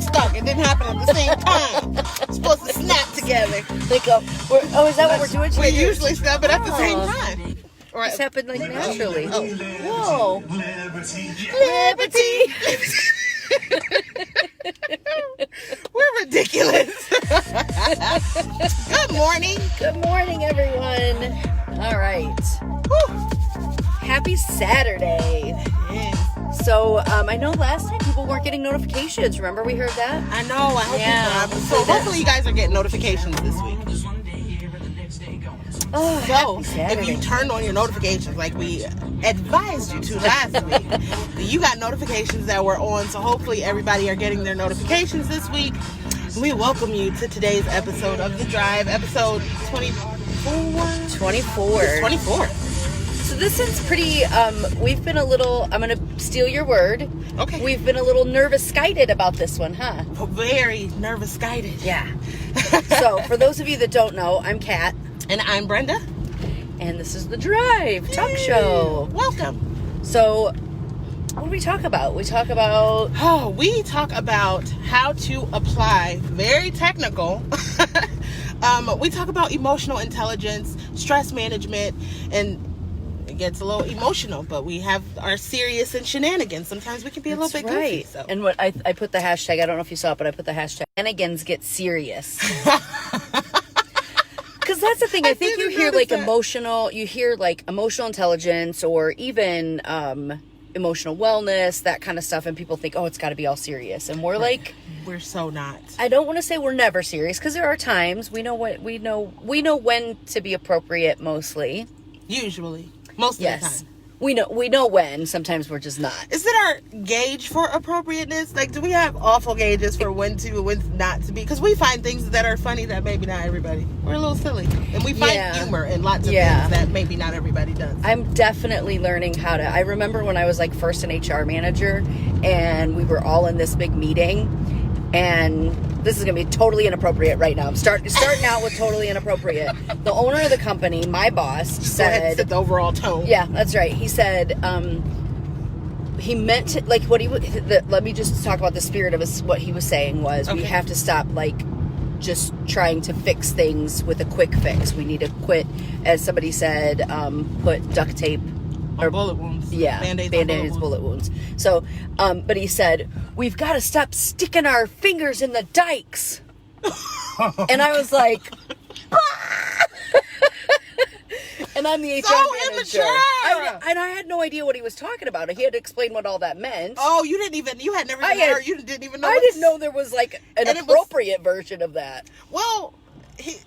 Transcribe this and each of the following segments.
stuck. It didn't happen at the same time. We're supposed to snap together. Like, is that what we're doing? We usually snap it at the same time. Or this happened like naturally. Oh. Whoa. Liberty. We're ridiculous. Good morning. Good morning, everyone. All right. Whew. Happy Saturday. Yes. So, I know last time people weren't getting notifications. Remember we heard that? I know. I hope people are. So hopefully you guys are getting notifications this week. Oh, So, Saturday. if you turned on your notifications like we advised you to last week, you got notifications that were on. So hopefully everybody are getting their notifications this week. We welcome you to today's episode of The Drive, episode 24. 24. It's 24. So this is pretty, we've been a little, I'm going to steal your word. Okay. We've been a little nervous-guided about this one, huh? Very nervous-guided. Yeah. So, for those of you that don't know, I'm Kat. And I'm Brenda. And this is The Drive Talk Show. Welcome. So, what do we talk about? We talk about... Oh, we talk about how to apply, very technical. We talk about emotional intelligence, stress management, and it gets a little emotional, but we have our serious and shenanigans. Sometimes we can be a little bit goofy. So. And what I put the hashtag, I don't know if you saw it, but I put the hashtag, shenanigans get serious. Because that's the thing. I think you hear like emotional intelligence or even emotional wellness, that kind of stuff, and people think, oh, it's got to be all serious, and we're like, we're so not. I don't want to say we're never serious, because there are times we know when to be appropriate. Most of the time. We know when. Sometimes we're just not. Is it our gauge for appropriateness? Like, do we have awful gauges for when to and when not to be? Because we find things that are funny that maybe not everybody. We're a little silly. And we find humor in lots of things that maybe not everybody does. I'm definitely learning how to. I remember when I was like first an HR manager and we were all in this big meeting, and this is going to be totally inappropriate right now. I'm starting out with totally inappropriate. The owner of the company, my boss, said... Set the overall tone. Yeah, that's right. He said he meant to... Like, let me just talk about the spirit of what he was saying was we have to stop, like, just trying to fix things with a quick fix. We need to quit, as somebody said, put duct tape... Or bullet wounds. Yeah, Band-Aids, bullet wounds. So, but he said, we've got to stop sticking our fingers in the dikes. And I was like, and I'm the HR manager. And I had no idea what he was talking about. He had to explain what all that meant. Oh, you had never even heard, you didn't even know. I didn't know there was like an appropriate version of that. Well, he's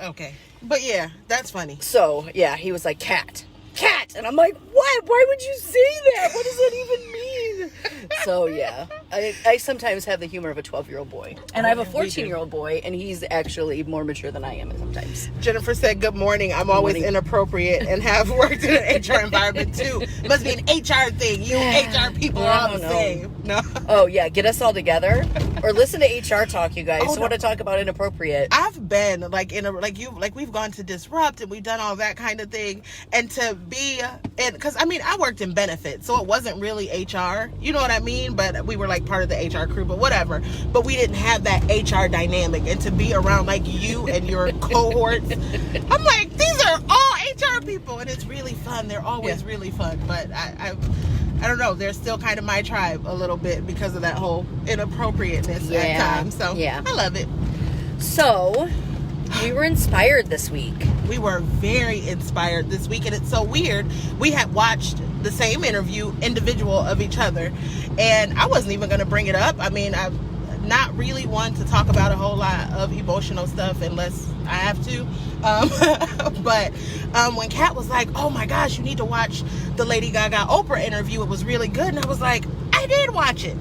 okay. But yeah, that's funny. So, yeah, he was like, cat. And I'm like, what? Why would you say that? What does that even mean? So, yeah. I sometimes have the humor of a 12-year-old boy. And I have a 14-year-old boy, and he's actually more mature than I am sometimes. Jennifer said, good morning. I'm always inappropriate and have worked in an HR environment, too. Must be an HR thing. You HR people are all the same. No. Oh, yeah. Get us all together. Or listen to HR talk, you guys. Want to talk about inappropriate. I've been, we've gone to Disrupt, and we've done all that kind of thing. And to be... because I worked in benefits, so it wasn't really HR, you know what I mean, but we were like part of the HR crew, but whatever, but we didn't have that HR dynamic. And to be around like you and your cohorts, I'm like, these are all HR people, and it's really fun. They're always really fun, but I don't know, they're still kind of my tribe a little bit because of that whole inappropriateness at times. So I love it. So we were inspired this week. We were very inspired this week, and it's so weird. We had watched the same interview, individual of each other, and I wasn't even going to bring it up. I mean, I'm not really one to talk about a whole lot of emotional stuff unless I have to. But when Kat was like, oh my gosh, you need to watch the Lady Gaga Oprah interview, it was really good, and I was like, I did watch it.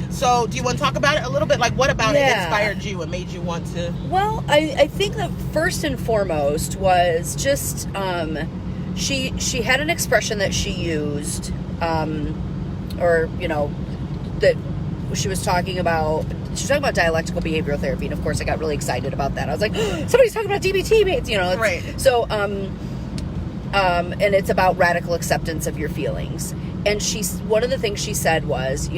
So, do you want to talk about it a little bit? Like, what about it inspired you and made you want to? Well, I think that first and foremost was just she had an expression that she used, or that she was talking about. She was talking about dialectical behavioral therapy, and of course, I got really excited about that. I was like, somebody's talking about DBT, mates, right? So, and it's about radical acceptance of your feelings. And one of the things she said was,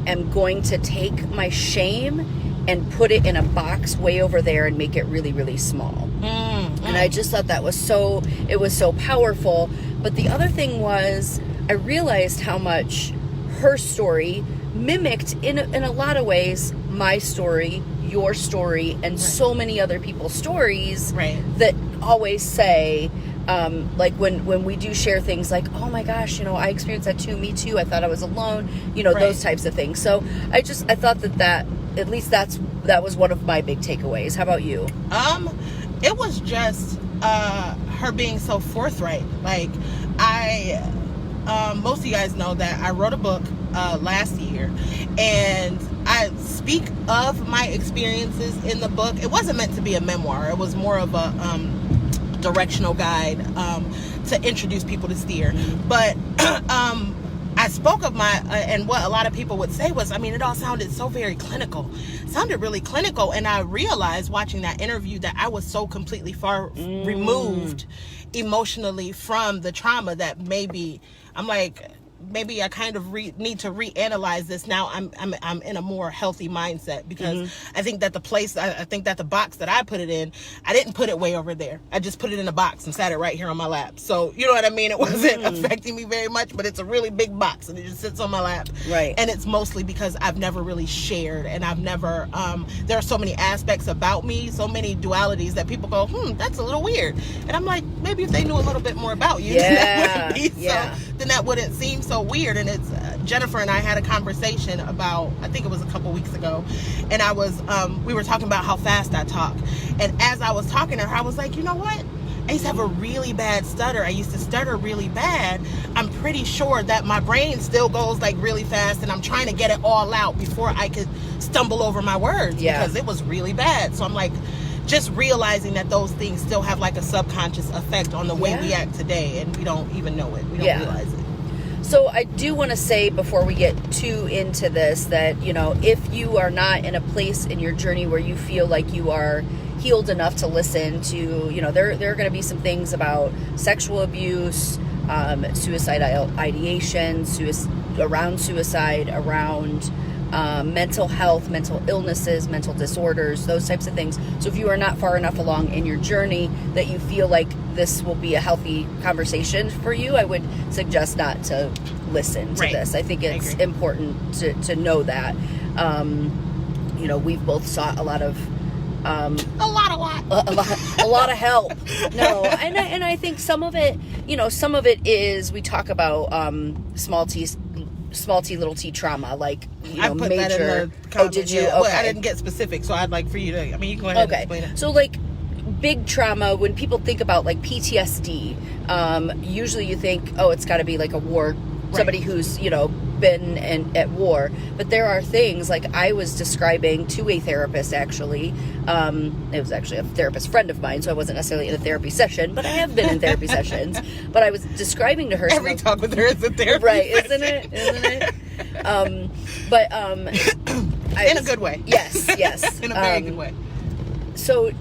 am going to take my shame and put it in a box way over there and make it really, really small. And I just thought that was so powerful. But the other thing was, I realized how much her story mimicked in a lot of ways my story, your story, and so many other people's stories that always say, like when we do share things like, oh my gosh, I experienced that too, me too, I thought I was alone, those types of things. So I thought that at least that was one of my big takeaways. How about you? It was just her being so forthright. Like, most of you guys know that I wrote a book last year, and I speak of my experiences in the book. It wasn't meant to be a memoir. It was more of a directional guide to introduce people to steer. But I spoke of and what a lot of people would say was, it all sounded so very clinical. It sounded really clinical. And I realized watching that interview that I was so completely far removed emotionally from the trauma that maybe I kind of need to reanalyze this. Now I'm in a more healthy mindset, because I think that the box that I put it in, I didn't put it way over there. I just put it in a box and sat it right here on my lap. So you know what I mean? It wasn't affecting me very much, but it's a really big box and it just sits on my lap. Right. And it's mostly because I've never really shared, and I've never, there are so many aspects about me, so many dualities that people go, that's a little weird. And I'm like, maybe if they knew a little bit more about you, yeah, then that wouldn't seem so weird. And it's Jennifer and I had a conversation about, I think it was a couple weeks ago, and I was we were talking about how fast I talk, and as I was talking to her, I was like, you know what, I used to have a really bad stutter. I used to stutter really bad. I'm pretty sure that my brain still goes like really fast, and I'm trying to get it all out before I could stumble over my words, because it was really bad. So I'm like, just realizing that those things still have like a subconscious effect on the way we act today, and we don't even know it. We don't realize it. So I do want to say, before we get too into this, that, if you are not in a place in your journey where you feel like you are healed enough to listen to, there are going to be some things about sexual abuse, suicidal ideation, around suicide, around mental health, mental illnesses, mental disorders, those types of things. So if you are not far enough along in your journey that you feel like this will be a healthy conversation for you, I would suggest not to listen to this. I think it's important to know that. We've both sought a lot of help. No, and I think some of it is, we talk about small t little t trauma, like I put major. That in the comment. Oh, did you? Okay. Well, I didn't get specific, so I'd like for you to. You can go ahead and explain it. So like big trauma, when people think about like PTSD, usually you think, oh, it's got to be like a war, somebody who's been at war. But there are things, like I was describing to a therapist, actually. It was actually a therapist friend of mine, so I wasn't necessarily in a therapy session, but I have been in therapy sessions. But I was describing to her, every talk with her is a therapy session. Isn't it? In a good way. Yes. In a very good way. So,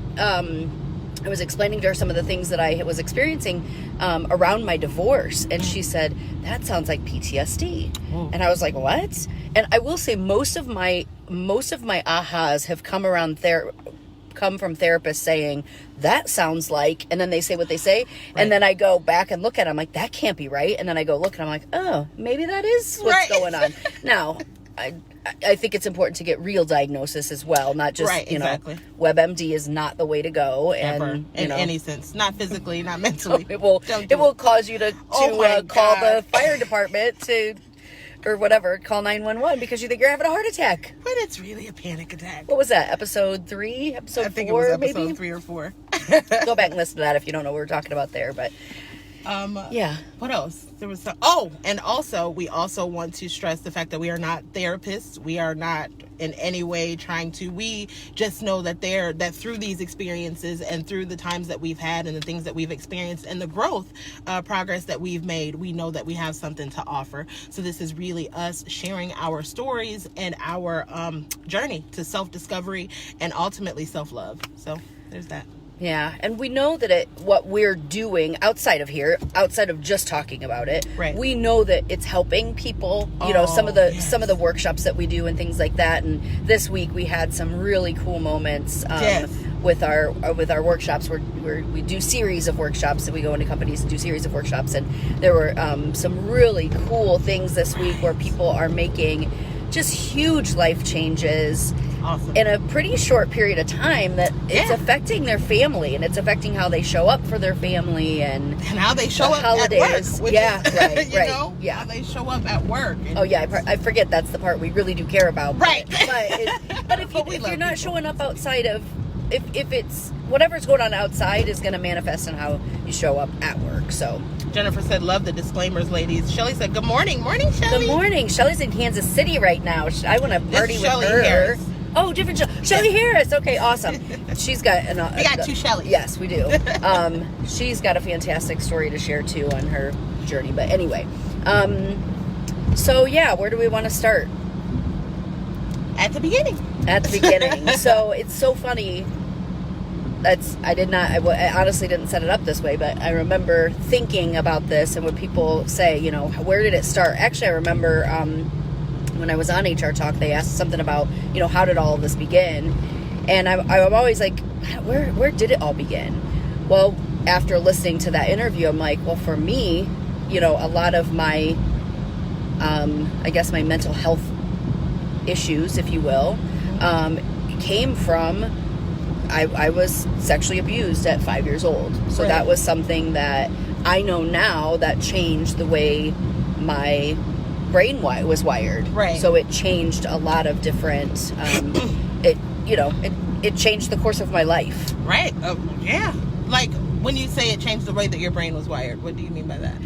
I was explaining to her some of the things that I was experiencing around my divorce, and she said, that sounds like PTSD. And I was like, what? And I will say, most of my ahas have come from therapists saying, that sounds like, and then they say what they say, and then I go back and look at it, I'm like, that can't be right. And then I go look, and I'm like, oh, maybe that is what's going on. Now, I think it's important to get real diagnosis as well, not just, WebMD is not the way to go. And ever, in any sense. Not physically, not mentally. It will cause you to call the fire department or whatever, call 911 because you think you're having a heart attack. But it's really a panic attack. What was that, episode 3? Episode 4, I think it was episode maybe? 3 or 4. Go back and listen to that if you don't know what we're talking about there, but... What else? There was and also we also want to stress the fact that we are not therapists. We are not in any way trying to. We just know that through these experiences and through the times that we've had and the things that we've experienced and the growth, progress that we've made, we know that we have something to offer. So this is really us sharing our stories and our journey to self-discovery and ultimately self-love. So there's that. Yeah, and we know that what we're doing outside of here, outside of just talking about it, right. we know that it's helping people. You know, some of the workshops that we do and things like that. And this week we had some really cool moments with our workshops. Where we do series of workshops, and we go into companies and do series of workshops. And there were some really cool things this week where people are making just huge life changes. Awesome. In a pretty short period of time, that it's affecting their family, and it's affecting how they show up for their family and how they show up holidays. At work. Right. How they show up at work. I forget that's the part we really do care about. Right. But if you're not showing up outside of, if it's whatever's going on outside is going to manifest in how you show up at work. So Jennifer said, love the disclaimers, ladies. Shelly said, good morning. Morning, Shelly. Good morning. Shelly's in Kansas City right now. I want to party with Shelly her. Harris. Oh, different Shelly Harris. Okay, awesome. She's got we got two Shellys. Yes, we do. She's got a fantastic story to share too on her journey. But anyway, so yeah, where do we want to start? At the beginning. At the beginning. So it's so funny. I honestly didn't set it up this way, but I remember thinking about this, and when people say, you know, where did it start? Actually, I remember when I was on HR Talk, they asked something about, you know, how did all of this begin? And I'm always like, where did it all begin? Well, after listening to that interview, I'm like, well, for me, you know, a lot of my, I guess my mental health issues, if you will, came from, I was sexually abused at 5 years old. So that was something that I know now that changed the way my brain was wired. Right. So it changed a lot of different, it changed the course of my life. Right. Yeah. Like, when you say it changed the way that your brain was wired, what do you mean by that?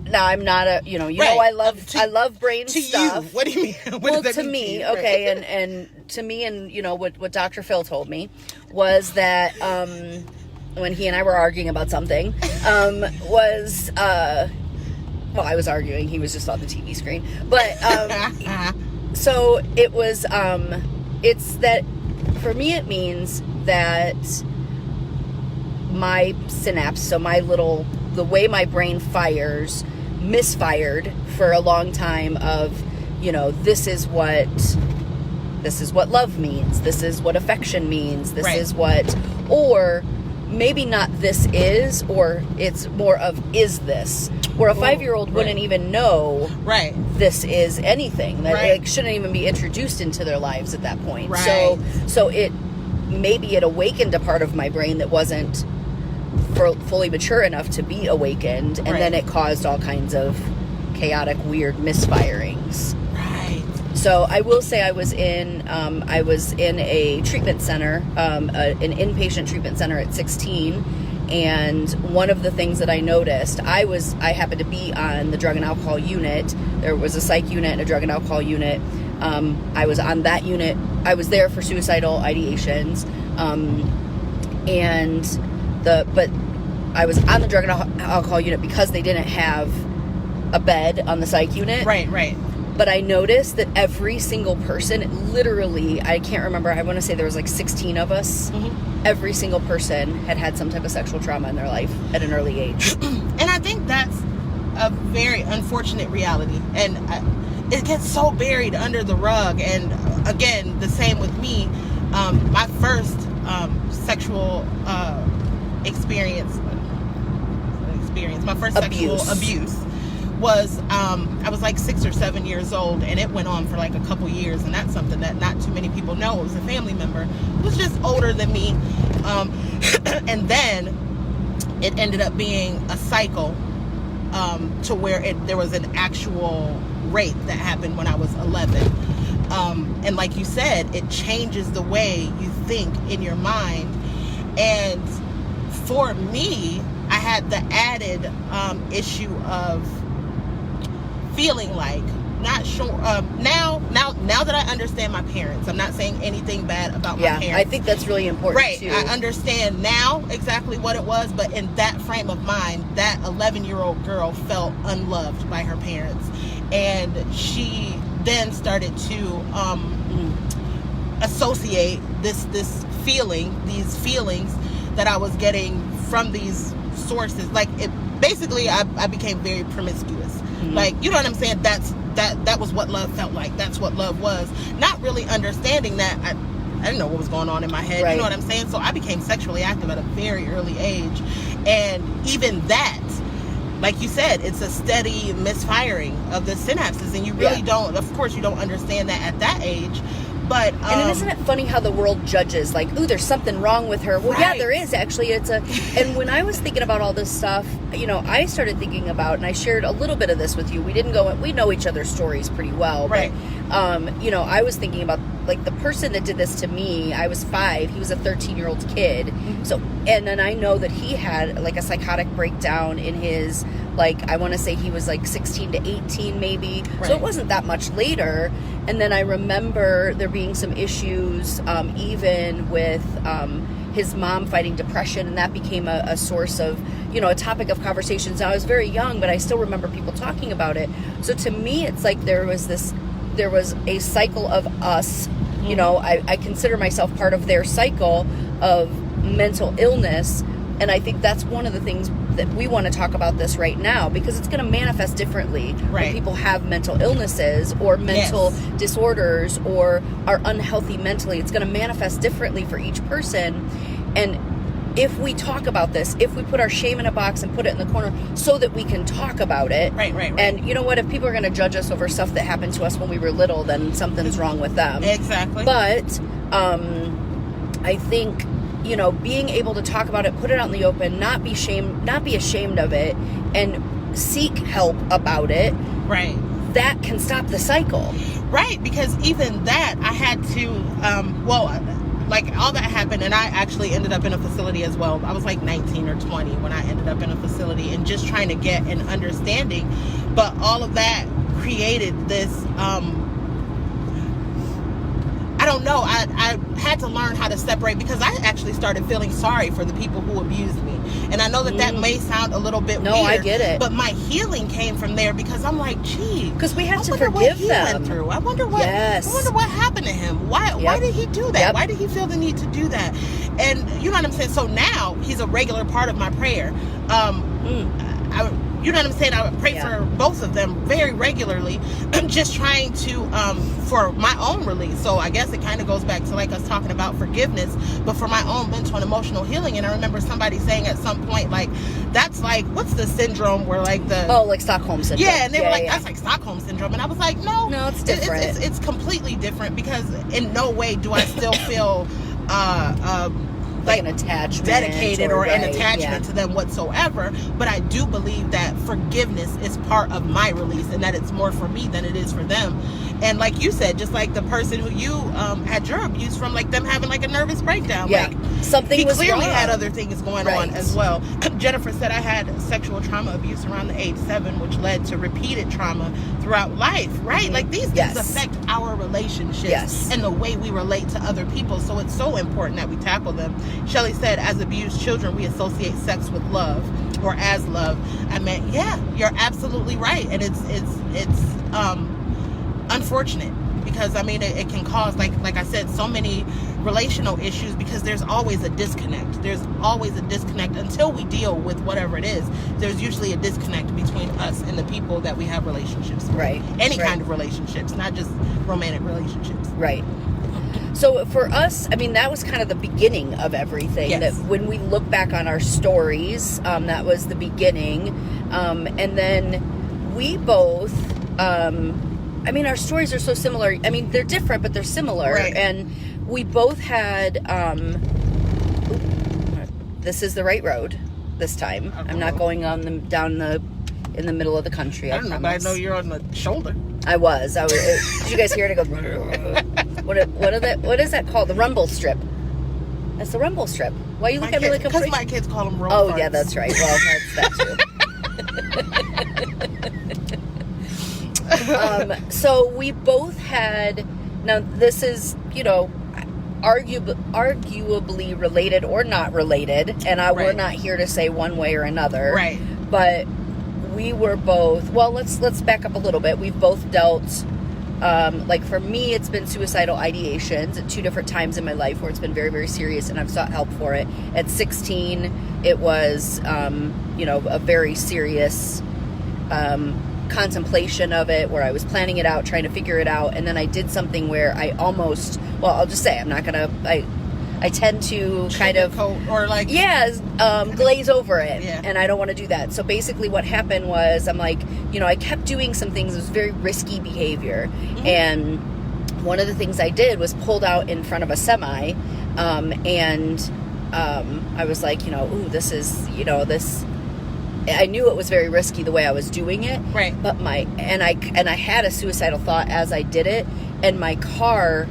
Now I'm not a, you know, I love brain stuff. You, what do you mean? Well, to me, okay, and to me, and you know what Dr. Phil told me was that when he and I were arguing about something, well, I was arguing, he was just on the TV screen, but so it was it's that for me it means that my synapse, so the way my brain fires, misfired for a long time of, you know, this is what love means, this is what affection means, this is what, or maybe not this is, or it's more of is this, where a 5-year-old wouldn't even know this is anything, that it shouldn't even be introduced into their lives at that point. So it awakened a part of my brain that wasn't fully mature enough to be awakened, and then it caused all kinds of chaotic, weird misfirings. Right. So I will say I was in a treatment center, an inpatient treatment center at 16, and one of the things that I noticed, I happened to be on the drug and alcohol unit. There was a psych unit and a drug and alcohol unit. I was on that unit. I was there for suicidal ideations, but I was on the drug and alcohol unit because they didn't have a bed on the psych unit. Right. But I noticed that every single person, literally, I can't remember, I want to say there was like 16 of us. Mm-hmm. Every single person had some type of sexual trauma in their life at an early age. And I think that's a very unfortunate reality. And it gets so buried under the rug. And again, the same with me. My first sexual experience, my first sexual abuse was, I was like 6 or 7 years old, and it went on for like a couple years, and that's something that not too many people know. It was a family member who was just older than me, and then it ended up being a cycle to where there was an actual rape that happened when I was 11. And like you said, it changes the way you think in your mind. And for me, I had the added issue of feeling like not sure. Now that I understand my parents, I'm not saying anything bad about my parents. I think that's really important too. I understand now exactly what it was, but in that frame of mind, that 11-year-old girl felt unloved by her parents, and she then started to associate these feelings that I was getting from these sources. Like, it basically, I became very promiscuous. Mm-hmm. Like, you know what I'm saying? That was what love felt like. That's what love was. Not really understanding that I didn't know what was going on in my head. Right. You know what I'm saying? So I became sexually active at a very early age. And even that, like you said, it's a steady misfiring of the synapses. And you really don't, of course, you don't understand that at that age. But, and isn't it funny how the world judges, like, ooh, there's something wrong with her. Well, yeah, there is, actually. And when I was thinking about all this stuff, you know, I started thinking about, and I shared a little bit of this with you. We know each other's stories pretty well. Right. But, you know, I was thinking about, like, the person that did this to me, I was 5. He was a 13-year-old kid. Mm-hmm. So, and then I know that he had, like, a psychotic breakdown in his, like, I want to say he was, like, 16 to 18, maybe. Right. So it wasn't that much later. And then I remember there being some issues, even with his mom fighting depression, and that became a source of, you know, a topic of conversations. Now, I was very young, but I still remember people talking about it. So to me, it's like there was a cycle of us, you know, I consider myself part of their cycle of mental illness. And I think that's one of the things that we want to talk about this right now, because it's going to manifest differently when people have mental illnesses or mental disorders or are unhealthy mentally. It's going to manifest differently for each person. And if we talk about this, if we put our shame in a box and put it in the corner so that we can talk about it. Right. And you know what? If people are going to judge us over stuff that happened to us when we were little, then something's wrong with them. Exactly. But I think, you know, being able to talk about it, put it out in the open, not be ashamed of it, and seek help about it. Right. That can stop the cycle. Right, because even that, I had to, like, all that happened, and I actually ended up in a facility as well. I was like 19 or 20 when I ended up in a facility, and just trying to get an understanding. But all of that created this, I don't know. I had to learn how to separate, because I actually started feeling sorry for the people who abused me. And I know that may sound a little bit weird. No, I get it. But my healing came from there, because I'm like, gee. Because we have to forgive them. I wonder what happened to him. Why did he do that? Yep. Why did he feel the need to do that? And you know what I'm saying? So now he's a regular part of my prayer. You know what I'm saying? I would pray for both of them very regularly. I'm just trying to, for my own release. So I guess it kind of goes back to, like, us talking about forgiveness, but for my own mental and emotional healing. And I remember somebody saying at some point, like, that's like, what's the syndrome where, like, like Stockholm syndrome. Yeah, and they were like, that's like Stockholm syndrome. And I was like, no, it's different. It's completely different, because in no way do I still feel, like an attachment, dedicated or an attachment to them whatsoever. But I do believe that forgiveness is part of my release, and that it's more for me than it is for them. And like you said, just like the person who you had your abuse from, like them having like a nervous breakdown, like something was clearly wrong. Had other things going on as well. Jennifer said I had sexual trauma abuse around the age 7, which led to repeated trauma throughout life. Right, like these things affect our relationships and the way we relate to other people. So it's so important that we tackle them. Shelley said, as abused children, we associate sex with love, or as love. I meant, you're absolutely right. And it's unfortunate, because I mean it can cause, like I said, so many relational issues, because there's always a disconnect. There's always a disconnect until we deal with whatever it is. There's usually a disconnect between us and the people that we have relationships with. Right. Any kind of relationships, not just romantic relationships. Right. So for us, I mean, that was kind of the beginning of everything. That when we look back on our stories, that was the beginning. And then we both, I mean, our stories are so similar. I mean, they're different, but they're similar. Right. And we both had, this is the right road this time. I'm not going on in the middle of the country. I don't know, but I know you're on the shoulder. I was. Did you guys hear it? It goes. What is that called? The rumble strip. That's the rumble strip. Why you look at me like a freak? Because my kids call them roll farts. Oh yeah, that's right. Well, that's that too. So we both had. Now this is, you know, arguably related or not related, and we're not here to say one way or another. Right. But we were both. Well, let's back up a little bit. We've both dealt Like for me, it's been suicidal ideations at 2 different times in my life where it's been very, very serious, and I've sought help for it. At 16, it was, a very serious contemplation of it, where I was planning it out, trying to figure it out, and then I did something where I almost, I'll just say, I'm not gonna, I tend to kind of, or like, glaze over it, yeah. And I don't want to do that. So basically what happened was, I'm like, I kept doing some things. It was very risky behavior, mm-hmm. and one of the things I did was pulled out in front of a semi, and I was like, ooh, this is, this, I knew it was very risky the way I was doing it, right? But I had a suicidal thought as I did it, and my car,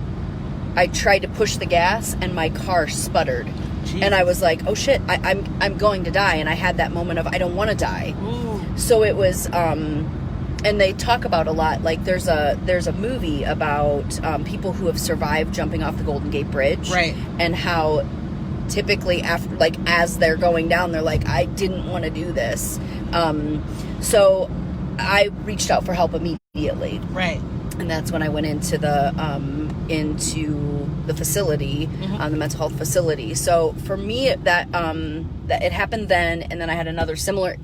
I tried to push the gas, and my car sputtered. Jesus. And I was like, oh shit, I'm going to die. And I had that moment of, I don't want to die. Ooh. So it was, and they talk about a lot, like there's a movie about people who have survived jumping off the Golden Gate Bridge, right? And how typically after, like, as they're going down, they're like, I didn't want to do this. So I reached out for help immediately, right? And that's when I went into the facility, mm-hmm. The mental health facility. So for me, that it happened then, and then I had another similar.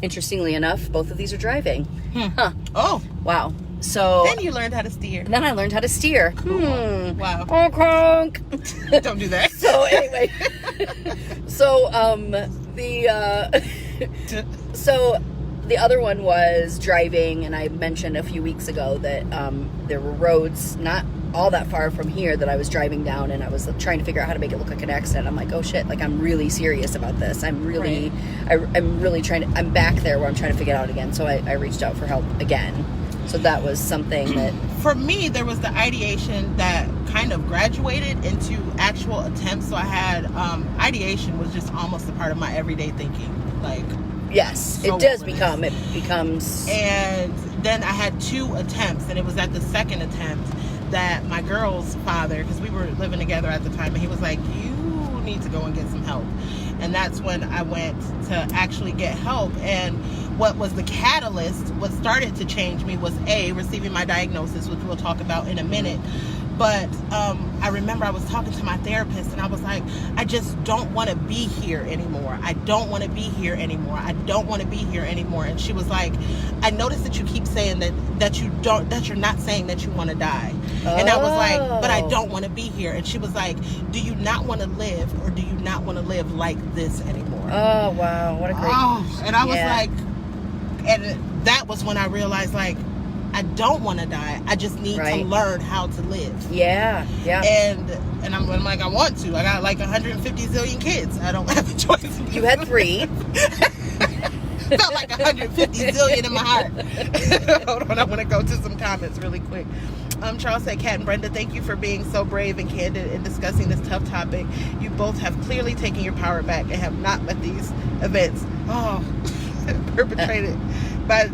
Interestingly enough, both of these are driving. Huh. Oh, wow. So then you learned how to steer. Then I learned how to steer. Wow. Oh, honk. Don't do that. So anyway, so the other one was driving, and I mentioned a few weeks ago that there were roads not all that far from here that I was driving down, and I was trying to figure out how to make it look like an accident. I'm like, oh shit, like I'm really serious about this. I'm really, right. I'm really trying to, I'm back there where I'm trying to figure it out again. So I reached out for help again. So that was something that... For me, there was the ideation that kind of graduated into actual attempts. So I had, ideation was just almost a part of my everyday thinking. Like... Yes, so it becomes... And then I had 2 attempts, and it was at the second attempt that my girl's father, because we were living together at the time, and he was like, you need to go and get some help. And that's when I went to actually get help. And what was the catalyst, what started to change me was receiving my diagnosis, which we'll talk about in a minute. But I remember I was talking to my therapist, and I was like, I just don't want to be here anymore. I don't want to be here anymore. I don't want to be here anymore. And she was like, I noticed that you keep saying that you're not saying that you want to die. Oh. And I was like, but I don't want to be here. And she was like, do you not want to live, or do you not want to live like this anymore? Oh, wow. What a great... Oh, and I was like, and that was when I realized, like, I don't want to die. I just need to learn how to live. Yeah. And I'm like, I want to. I got like 150 zillion kids. I don't have a choice. You had 3. Felt like 150 zillion in my heart. Hold on, I want to go to some comments really quick. Charles said, Kat and Brenda, thank you for being so brave and candid in discussing this tough topic. You both have clearly taken your power back and have not let these events perpetrated by...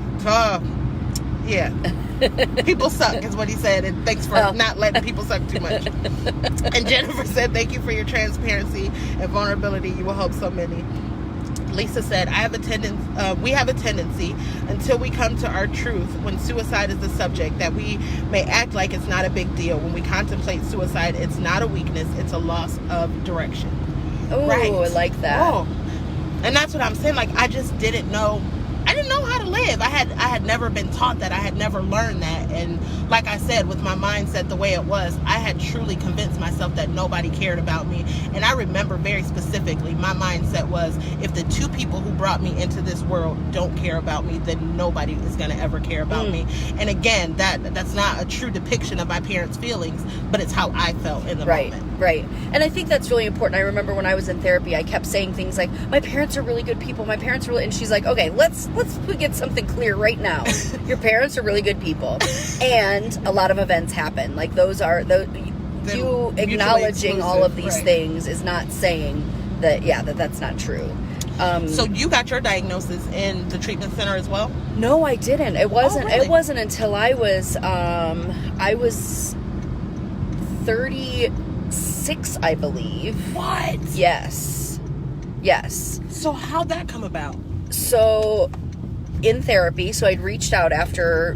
Yeah. People suck is what he said, and thanks for not letting people suck too much. And Jennifer said, thank you for your transparency and vulnerability. You will help so many. Lisa said, we have a tendency until we come to our truth when suicide is the subject that we may act like it's not a big deal. When we contemplate suicide, it's not a weakness, it's a loss of direction. Oh, right. I like that. Oh. And that's what I'm saying. Like, I just didn't know. I didn't know how to live. I had never been taught that. I had never learned that. And like I said, with my mindset the way it was, I had truly convinced myself that nobody cared about me. And I remember very specifically, my mindset was, if the 2 people who brought me into this world don't care about me, then nobody is going to ever care about me. And again, that's not a true depiction of my parents' feelings, but it's how I felt in the moment. Right. And I think that's really important. I remember when I was in therapy, I kept saying things like, my parents are really good people. My parents are really... And she's like, okay, let's get something clear right now. Your parents are really good people. And a lot of events happen. Like, those are... you acknowledging all of these things is not saying that, that's not true. So you got your diagnosis in the treatment center as well? No, I didn't. It wasn't. Really? It wasn't until I was 36, I believe. What? Yes. So how'd that come about? So in therapy, so I'd reached out after,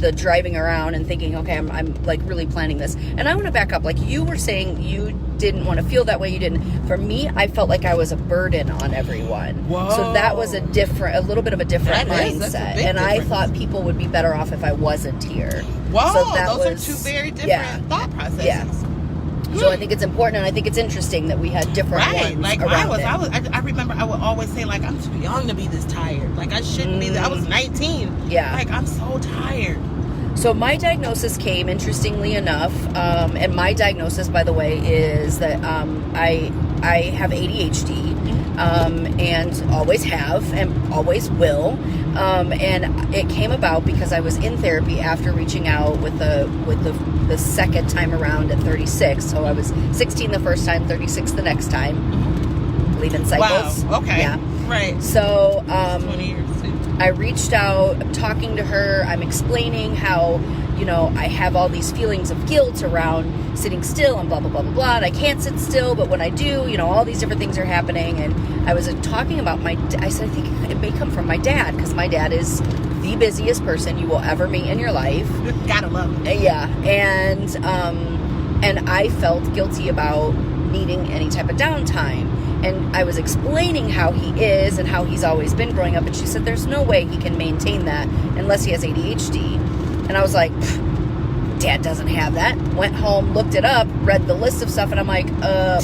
the driving around and thinking, okay, I'm like really planning this. And I want to back up. Like you were saying, you didn't want to feel that way. You didn't. For me, I felt like I was a burden on everyone. Whoa. So that was a little bit of a different mindset. And I thought people would be better off if I wasn't here. Whoa, so those are two very different thought processes. Yeah. So I think it's important, and I think it's interesting that we had different ones. Like I remember I would always say, like, I'm too young to be this tired. Like, I shouldn't be. I was 19. Yeah. Like, I'm so tired. So my diagnosis came, interestingly enough, and my diagnosis, by the way, is that I have ADHD, and always have, and always will. And it came about because I was in therapy after reaching out with the second time around at 36. So I was 16 the first time, 36 the next time. Believe in cycles. Wow. Okay. Yeah. Right. So 20 years too. I reached out, I'm talking to her, I'm explaining how, you know, I have all these feelings of guilt around sitting still and blah, blah, blah, blah, blah, and I can't sit still, but when I do, you know, all these different things are happening. And I was talking about I said, I think it may come from my dad, because my dad is the busiest person you will ever meet in your life. Gotta love him. Yeah. And I felt guilty about needing any type of downtime. And I was explaining how he is and how he's always been growing up. And she said, there's no way he can maintain that unless he has ADHD. And I was like, Dad doesn't have that. Went home, looked it up, read the list of stuff, and I'm like,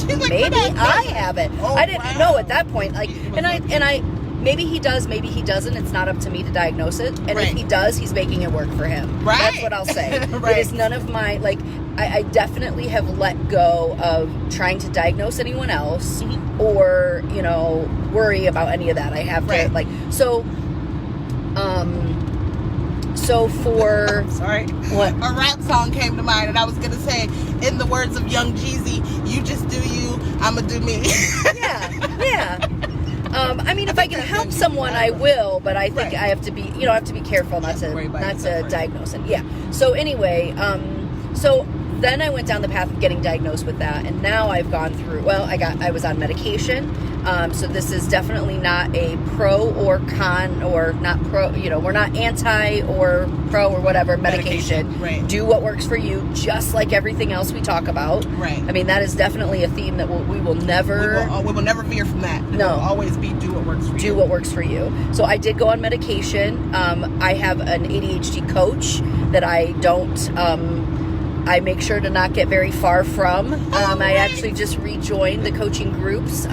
maybe I have it. Oh, I didn't know at that point. Like, and I maybe he does, maybe he doesn't. It's not up to me to diagnose it. And if he does, he's making it work for him. Right. That's what I'll say. Right. It is none of my, like, I definitely have let go of trying to diagnose anyone else or, you know, worry about any of that. I have to, like, so for... Sorry. What? A rap song came to mind, and I was going to say, in the words of Young Jeezy, you just do you, I'ma do me. Yeah. I mean, if I can help someone, I will, but I think I have to be, you know, I have to be careful not to diagnose it. Yeah. So anyway, so then I went down the path of getting diagnosed with that, and now I've gone through, I was on medication. So this is definitely not a pro or con, or not pro, you know, we're not anti or pro or whatever medication. Right. Do what works for you, just like everything else we talk about. Right. I mean, that is definitely a theme that we will never... We will never veer from that. No. It will always be do what works for you. Do what works for you. So I did go on medication. I have an ADHD coach that I don't... I make sure to not get very far from. I actually just rejoined the coaching groups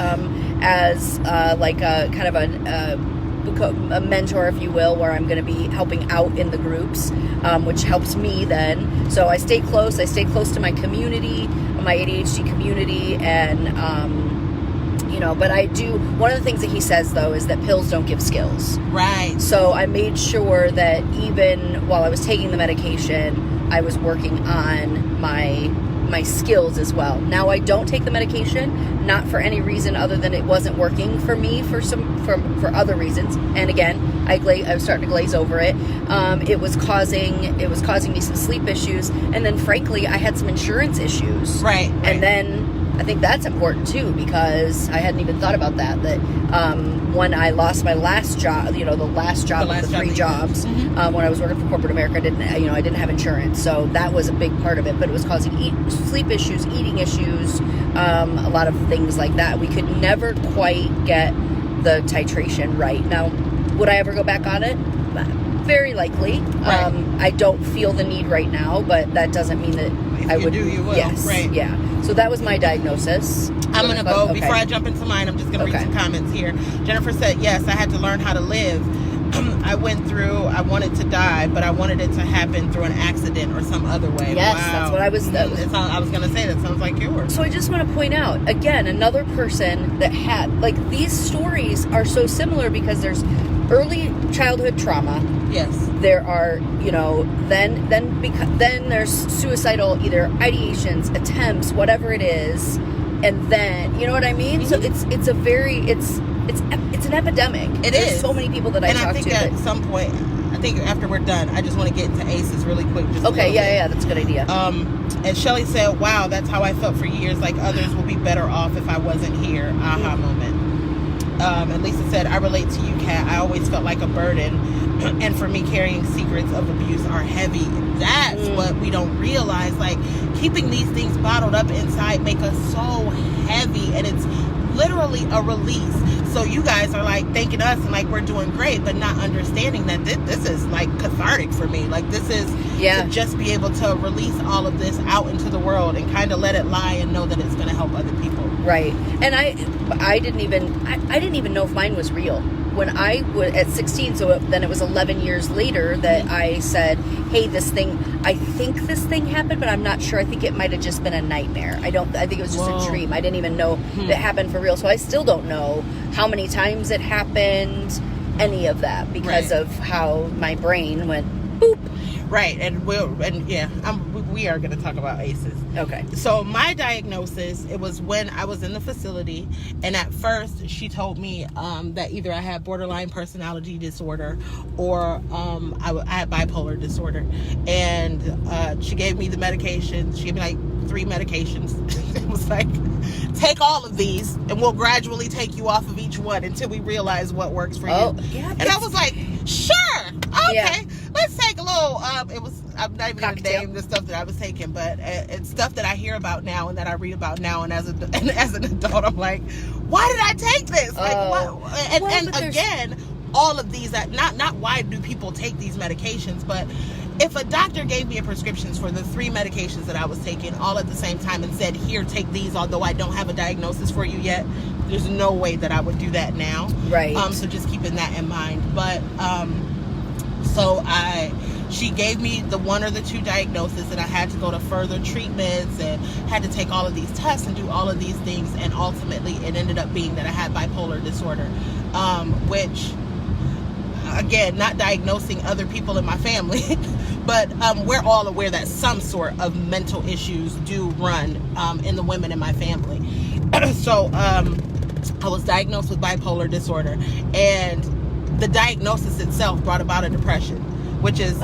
as like a kind of a mentor, if you will, where I'm going to be helping out in the groups, which helps me then. So I stay close. I stay close to my community, my ADHD community, and you know, but I do, one of the things that he says, though, is that pills don't give skills. Right. So I made sure that even while I was taking the medication, I was working on my skills as well. Now, I don't take the medication, not for any reason other than it wasn't working for me for other reasons. And again, I was starting to glaze over it. It was causing me some sleep issues, and then frankly, I had some insurance issues. Right. And then I think that's important too, because I hadn't even thought about that when I lost my last job, you know, the last job of the 3 jobs, when I was working for corporate America, I didn't have insurance. So that was a big part of it, but it was causing sleep issues, eating issues, a lot of things like that. We could never quite get the titration right. Now, would I ever go back on it? Very likely. Right. I don't feel the need right now, but that doesn't mean that I would. You will. Yes. Right. Yeah. So that was my diagnosis. I'm going to go, before I jump into mine, I'm just going to read some comments here. Jennifer said, yes, I had to learn how to live. I wanted to die, but I wanted it to happen through an accident or some other way. Yes, wow. That's what I was... I was going to say, that sounds like yours. So I just want to point out, again, another person that had... Like, these stories are so similar because there's early childhood trauma. Yes. There are, you know, then there's suicidal either ideations, attempts, whatever it is, and then, you know what I mean? So it's an epidemic. There's so many people that I talk to. And I think at some point, I think after we're done, I just want to get into ACEs really quick. Yeah, that's a good idea. And Shelly said, wow, that's how I felt for years, like others will be better off if I wasn't here. Aha moment. And Lisa said, I relate to you, Kat. I always felt like a burden. And for me, carrying secrets of abuse are heavy. That's what we don't realize. Like, keeping these things bottled up inside make us so heavy. And it's literally a release. So you guys are like thanking us and like we're doing great, but not understanding that this is like cathartic for me. Like, this is to just be able to release all of this out into the world and kind of let it lie and know that it's going to help other people. Right. And I didn't even know if mine was real. When I was at 16, so then it was 11 years later that I said, hey, I think this thing happened, but I'm not sure. I think it might have just been a nightmare. I think it was just a dream. I didn't even know that it happened for real. So I still don't know how many times it happened, any of that, because of how my brain went boop. Right. And we are going to talk about ACEs. Okay. So my diagnosis, it was when I was in the facility, and at first she told me that either I had borderline personality disorder or I had bipolar disorder. And she gave me the medications. She gave me like 3 medications. It was like, take all of these and we'll gradually take you off of each one until we realize what works for you. Yeah, and I was like, sure, okay. Yeah. Let's take a little, I'm not even going to name the stuff that I was taking, but it's stuff that I hear about now and that I read about now. And as an adult, I'm like, why did I take this? Like, and again, all of these, not why do people take these medications, but if a doctor gave me a prescription for the 3 medications that I was taking all at the same time and said, here, take these, although I don't have a diagnosis for you yet, there's no way that I would do that now. Right. So just keeping that in mind. But, she gave me the 1 or the 2 diagnoses, and I had to go to further treatments and had to take all of these tests and do all of these things. And ultimately it ended up being that I had bipolar disorder, which, again, not diagnosing other people in my family, but we're all aware that some sort of mental issues do run in the women in my family. So I was diagnosed with bipolar disorder, and the diagnosis itself brought about a depression, which is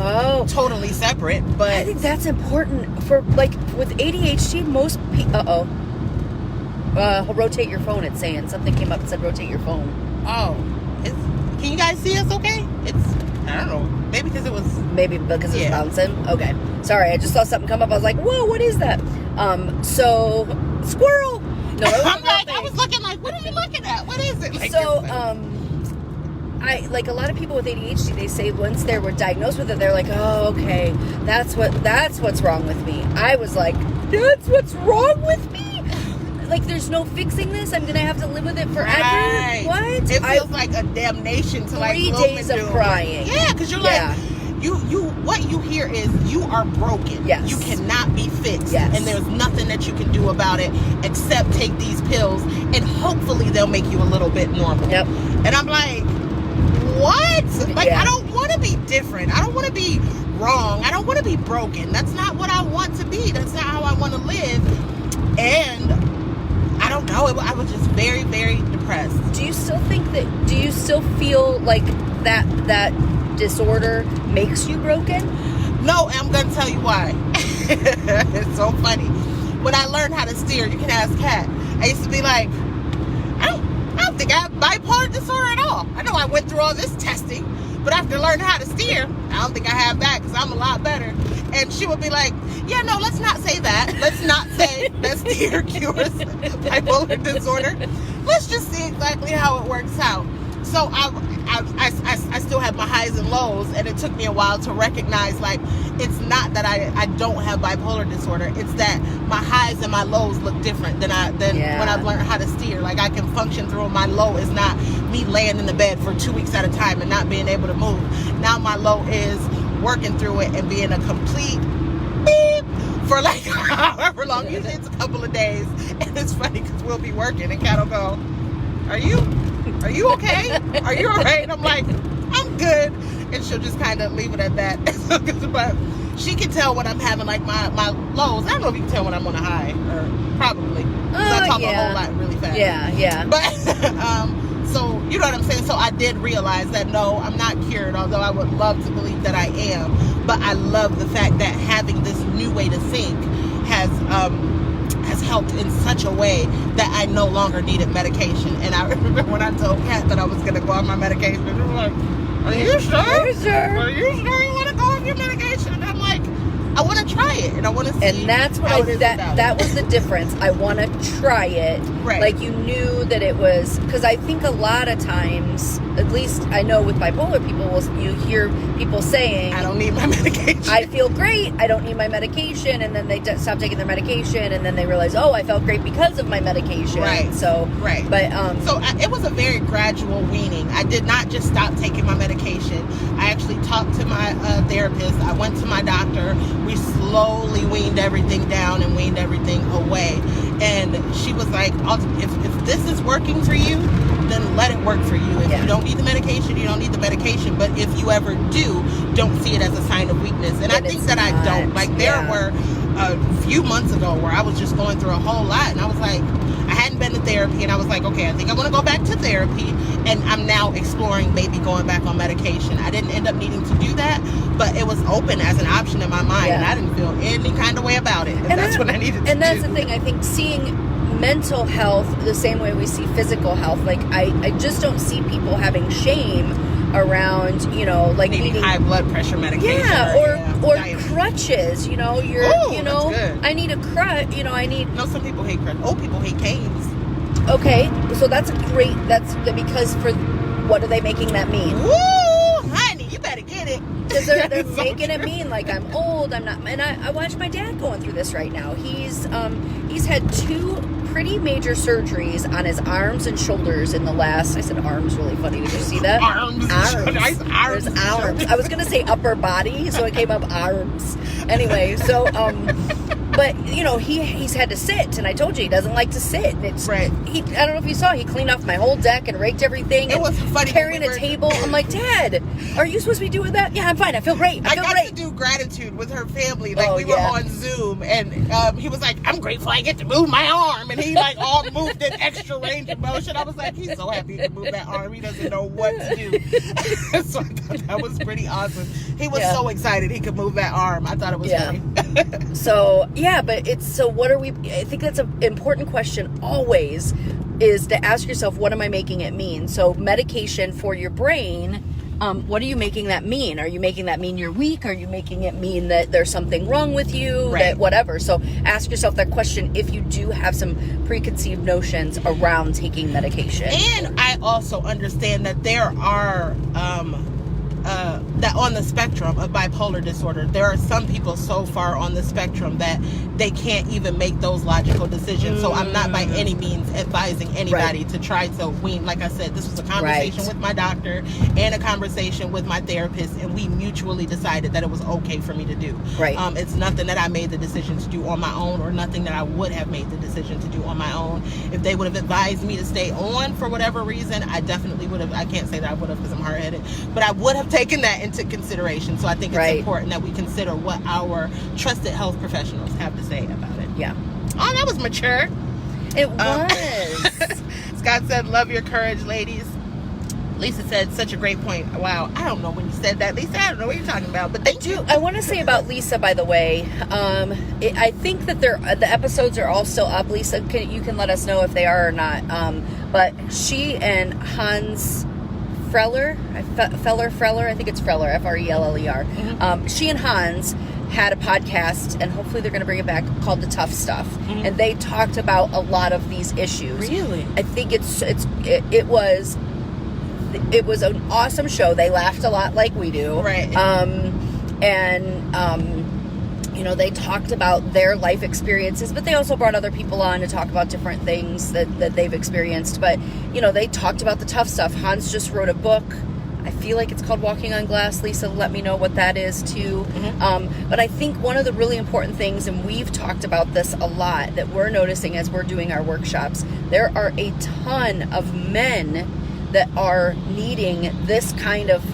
totally separate. But I think that's important for, like, with ADHD, most people... rotate your phone, it's saying. Something came up and said rotate your phone. Oh. Can you guys see us okay? I don't know. Maybe because it was bouncing. Okay. Sorry, I just saw something come up. I was like, whoa, what is that? So, squirrel! No, I was looking like, what are you looking at? What is it? Like, so, a lot of people with ADHD, they say once they were diagnosed with it, they're like, oh, okay, that's what's wrong with me. I was like, that's what's wrong with me? Like, there's no fixing this? I'm gonna have to live with it forever? Right. What? It feels like a damnation to 3 days of crying. Yeah, because you're like, what you hear is you are broken. Yes. You cannot be fixed. Yes. And there's nothing that you can do about it except take these pills and hopefully they'll make you a little bit normal. Yep. And I'm like, what? Like, I don't want to be different. I don't want to be wrong. I don't want to be broken. That's not what I want to be. That's not how I want to live. And I don't know. I was just very, very depressed. Do you still feel like that disorder makes you broken? No, and I'm going to tell you why. It's so funny. When I learned how to steer, you can ask Kat. I used to be like, I don't think I have bipolar disorder at all. I know I went through all this testing, but after learning how to steer, I don't think I have that because I'm a lot better. And she would be like, yeah, no, let's not say that. Let's not say that steer cures bipolar disorder. Let's just see exactly how it works out. So I still have my highs and lows, and it took me a while to recognize, like, it's not that I don't have bipolar disorder. It's that my highs and my lows look different than when I've learned how to steer. Like, I can function through. My low is not me laying in the bed for 2 weeks at a time and not being able to move. Now my low is working through it and being a complete beep for like however long. Usually it's a couple of days, and it's funny because we'll be working and Kat will go, are you okay? Are you all right? And I'm like, I'm good. And she'll just kind of leave it at that. But she can tell when I'm having like my lows. I don't know if you can tell when I'm on a high, or probably. I talk a whole lot really fast. Yeah. But so you know what I'm saying? So I did realize that no, I'm not cured, although I would love to believe that I am. But I love the fact that having this new way to think has has helped in such a way that I no longer needed medication. And I remember when I told Kat that I was going to go on my medication, she was like, are you sure? Are you sure you want to go on your medication? And I'm like, I want to try it, and I want to see. And that's what that was the difference. I want to try it. Right. Like, you knew that it was, because I think a lot of times, at least I know with bipolar people, you hear people saying, I don't need my medication. I feel great, I don't need my medication, and then they stop taking their medication, and then they realize, oh, I felt great because of my medication. Right. So, right. But it was a very gradual weaning. I did not just stop taking my medication. I actually talked to my therapist. I went to my doctor. We slowly weaned everything down and weaned everything away. And she was like, if this is working for you, then let it work for you. If you don't need the medication, you don't need the medication. But if you ever do, don't see it as a sign of weakness. And I think that I don't. Like, there were a few months ago where I was just going through a whole lot. And I was like, I hadn't been to therapy. And I was like, okay, I think I want to go back to therapy. And I'm now exploring maybe going back on medication. I didn't end up needing to do that, but it was open as an option in my mind. Yeah. And I didn't feel any kind of way about it. And that's what I needed to do. And that's the thing. I think seeing mental health the same way we see physical health, like I just don't see people having shame around, like needing high blood pressure medication. Or crutches, I need a crutch, I need... No, some people hate crutches. Old people hate canes. Okay, so that's because for what are they making that mean? Woo! Honey, you better get it. Because they're making it mean like I'm old, I'm not... And I watch my dad going through this right now. He's had 2 pretty major surgeries on his arms and shoulders in the last... I said arms, really funny. Did you see that? Arms. Arms. There's arms. I was going to say upper body, so it came up arms. Anyway, so... But, he's had to sit, and I told you he doesn't like to sit. It's right. I don't know if you saw, he cleaned off my whole deck and raked everything. It was funny. Carrying a table. I'm like, Dad, are you supposed to be doing that? Yeah, I'm fine. I feel great. I got to do gratitude with her family. Like, we were on Zoom, and he was like, I'm grateful I get to move my arm. And he, all moved in extra range of motion. I was like, he's so happy to move that arm. He doesn't know what to do. So I thought that was pretty awesome. He was so excited he could move that arm. I thought it was funny. So, but what are we... I think that's an important question always, is to ask yourself, what am I making it mean? So medication for your brain, what are you making that mean? Are you making that mean you're weak? Are you making it mean that there's something wrong with you? Right. That whatever. So ask yourself that question if you do have some preconceived notions around taking medication. And I also understand that there are... that on the spectrum of bipolar disorder, there are some people so far on the spectrum that they can't even make those logical decisions. So I'm not by any means advising anybody to try to wean. Like I said, this was a conversation with my doctor and a conversation with my therapist, and we mutually decided that it was okay for me to do. Right. It's nothing that I made the decision to do on my own, or nothing that I would have made the decision to do on my own. If they would have advised me to stay on for whatever reason, I definitely would have. I can't say that I would have because I'm hard-headed, but I would have taken that into consideration. So I think it's important that we consider what our trusted health professionals have to say about it. Yeah. Oh, that was mature. It was. Scott said, love your courage, ladies. Lisa said, such a great point. Wow. I don't know when you said that, Lisa. I don't know what you're talking about, but thank you. I want to say about Lisa, by the way, I think that the episodes are all still up. Lisa, you can let us know if they are or not. But she and Hans Freller, I think it's Freller, F-R-E-L-L-E-R. Mm-hmm. She and Hans had a podcast, and hopefully they're going to bring it back, called The Tough Stuff. Mm-hmm. And they talked about a lot of these issues. Really? I think it was an awesome show. They laughed a lot like we do. Right. They talked about their life experiences, but they also brought other people on to talk about different things that they've experienced. But, they talked about the tough stuff. Hans just wrote a book. I feel like it's called Walking on Glass. Lisa, let me know what that is too. Mm-hmm. But I think one of the really important things, and we've talked about this a lot, that we're noticing as we're doing our workshops, there are a ton of men that are needing this kind of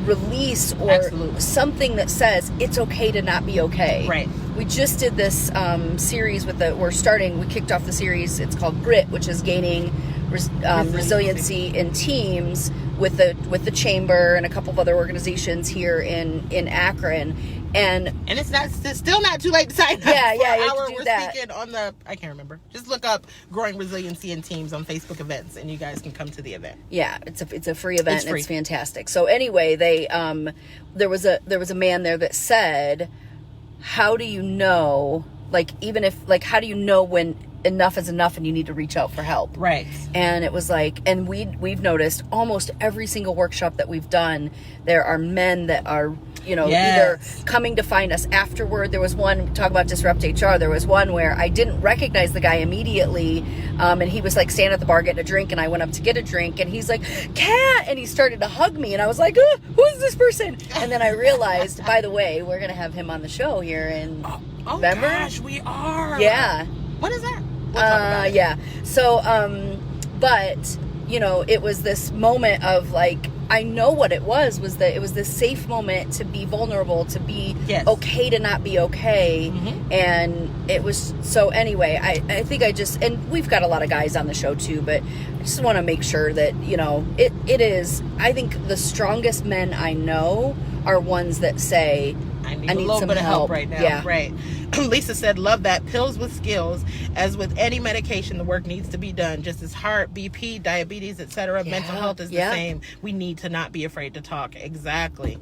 release or something that says it's okay to not be okay. Right. We just did this series we kicked off the series. It's called Grit, which is gaining resiliency in teams with the chamber and a couple of other organizations here in Akron. And it's still not too late to sign up. Yeah, for you have our to do We're that. Speaking on the, I can't remember. Just look up Growing Resiliency in Teams on Facebook events, and you guys can come to the event. Yeah, it's a free event. It's free. And it's fantastic. So anyway, there was a man there that said, how do you know, like, even if, like, how do you know when enough is enough and you need to reach out for help? Right. And it was like, and we've noticed almost every single workshop that we've done, there are men that are, you know, either coming to find us afterward. There was one, talk about Disrupt HR, there was one where I didn't recognize the guy immediately, and he was like standing at the bar getting a drink, and I went up to get a drink, and he's like, Kat, and he started to hug me, and I was like, who is this person? And then I realized, by the way, we're gonna have him on the show here in November. Gosh, we are. Yeah. What is that? We'll talk about it. Yeah. So, but, you know, it was this moment of like, I know what it was that it was this safe moment to be vulnerable, to be okay to not be okay. Mm-hmm. And it was, so anyway, I think and we've got a lot of guys on the show too, but I just want to make sure that, you know, it is, I think the strongest men I know are ones that say, I need a little bit of help right now. Yeah. Right. Lisa said, love that. Pills with skills. As with any medication, the work needs to be done. Just as heart, BP, diabetes, etc. Mental health is the same. We need to not be afraid to talk. Exactly.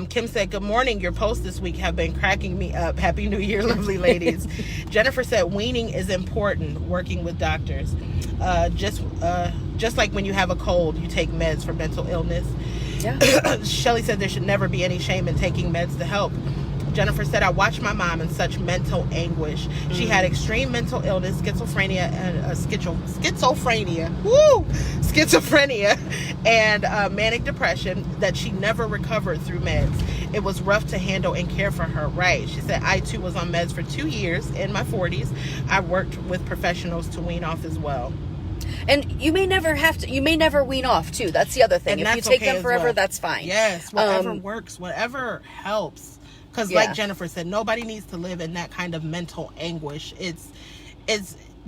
Kim said, good morning. Your posts this week have been cracking me up. Happy New Year, lovely ladies. Jennifer said, weaning is important, working with doctors. Just like when you have a cold, you take meds for mental illness. Yeah. Shelly said there should never be any shame in taking meds to help. Jennifer said, I watched my mom in such mental anguish. Mm-hmm. She had extreme mental illness, schizophrenia, and manic depression that she never recovered through meds. It was rough to handle and care for her. Right. She said, I too was on meds for 2 years in my 40s. I worked with professionals to wean off as well. And you may never wean off too. That's the other thing. And if you take them forever, that's fine. Yes. Whatever works, whatever helps. Because like Jennifer said, nobody needs to live in that kind of mental anguish. It's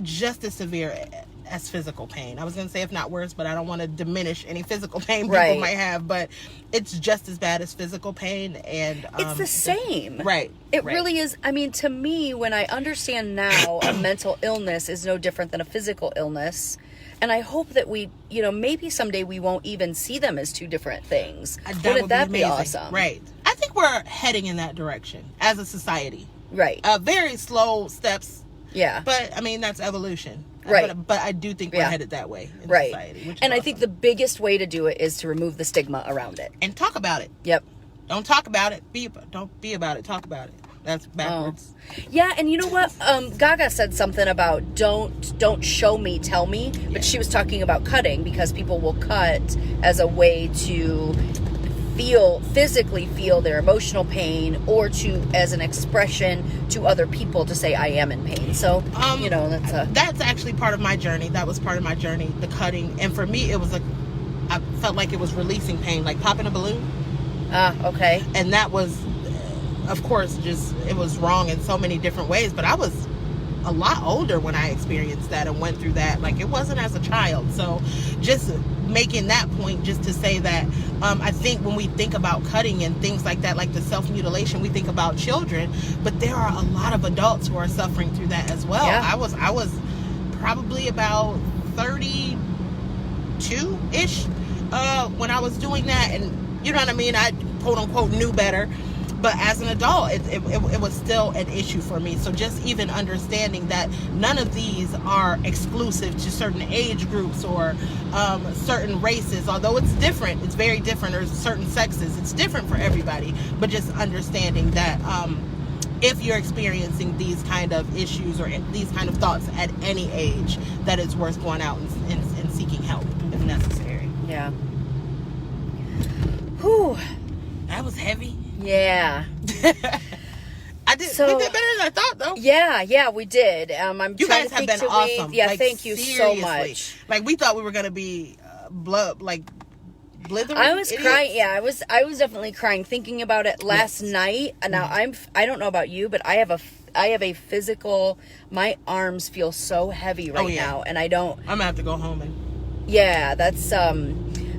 just as severe as physical pain. I was going to say if not worse, but I don't want to diminish any physical pain people might have. But it's just as bad as physical pain. And it's the same. Right. It really is. I mean, to me, when I understand now a mental illness is no different than a physical illness. And I hope that we, you know, maybe someday we won't even see them as two different things. Wouldn't that be awesome? Right. I think we're heading in that direction as a society. Right. Very slow steps. Yeah. But, I mean, that's evolution. Right. But I do think we're headed that way in society. Which is and awesome. I think the biggest way to do it is to remove the stigma around it. And talk about it. Yep. Don't talk about it. Don't be about it. Talk about it. That's backwards. Yeah, and you know what? Gaga said something about don't show me, tell me. But she was talking about cutting because people will cut as a way to physically feel their emotional pain or as an expression to other people to say I am in pain. So, you know, that's actually part of my journey. That was part of my journey, the cutting. And for me, it was I felt like it was releasing pain, like popping a balloon. Okay. And that was, of course, it was wrong in so many different ways. But I was a lot older when I experienced that and went through that. Like, it wasn't as a child. So just making that point just to say that I think when we think about cutting and things like that, like the self-mutilation, we think about children, but there are a lot of adults who are suffering through that as well. I was probably about 32-ish when I was doing that, and you know what I mean, I quote unquote knew better. But as an adult, it was still an issue for me. So just even understanding that none of these are exclusive to certain age groups or certain races, although it's different, it's very different, or certain sexes, it's different for everybody. But just understanding that if you're experiencing these kind of issues or these kind of thoughts at any age, that it's worth going out and seeking help if necessary. Yeah. Whew. That was heavy. Yeah. We did better than I thought, though. Yeah, we did. You guys have been awesome. Yeah, like, thank you so much. Like, we thought we were gonna be blithering. I was crying. Yeah, I was definitely crying thinking about it last night. And now I don't know about you, but I have a physical. My arms feel so heavy right now, and I don't. I'm gonna have to go home and. Yeah, that's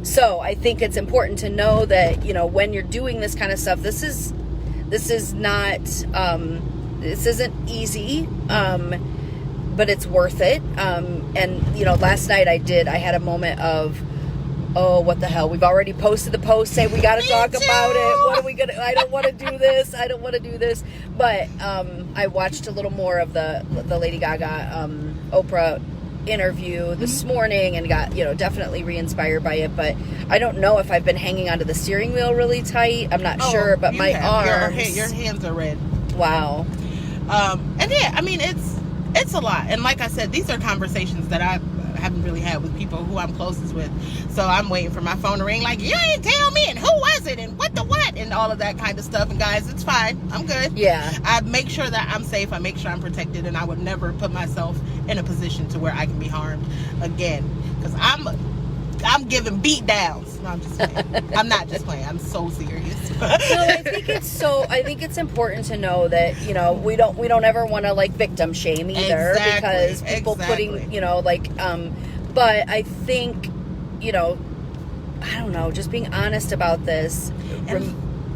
So I think it's important to know that, you know, when you're doing this kind of stuff, this is This is not, this isn't easy, but it's worth it. And, you know, last night I had a moment of, oh, what the hell? We've already posted the post saying we got to talk about it. What are we going to, I don't want to do this. I don't want to do this. But I watched a little more of the Lady Gaga Oprah interview this morning and got, you know, definitely re-inspired by it. But I don't know if I've been hanging onto the steering wheel really tight. I'm not sure, but my arms. Your hands are red. Wow. And yeah, I mean, it's a lot. And like I said, these are conversations that I haven't really had with people who I'm closest with. So I'm waiting for my phone to ring like, you ain't tell me, and who was it, and what the what, and all of that kind of stuff. And guys, it's fine. I'm good. Yeah. I make sure that I'm safe. I make sure I'm protected, and I would never put myself in a position to where I can be harmed again. Because I'm giving beat downs. No, I'm just playing. I'm not just playing. I'm so serious. No, I think it's important to know that, you know, we don't ever want to like victim shame either, because people putting, you know, like, but I think, you know, I don't know, just being honest about this.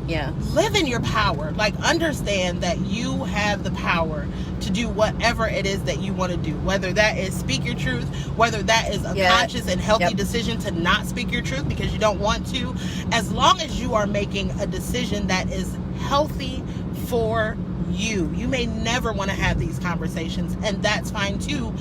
Yeah. Live in your power. Like, understand that you have the power to do whatever it is that you want to do. Whether that is speak your truth, whether that is a conscious and healthy decision to not speak your truth because you don't want to. As long as you are making a decision that is healthy for you. You may never want to have these conversations, and that's fine too.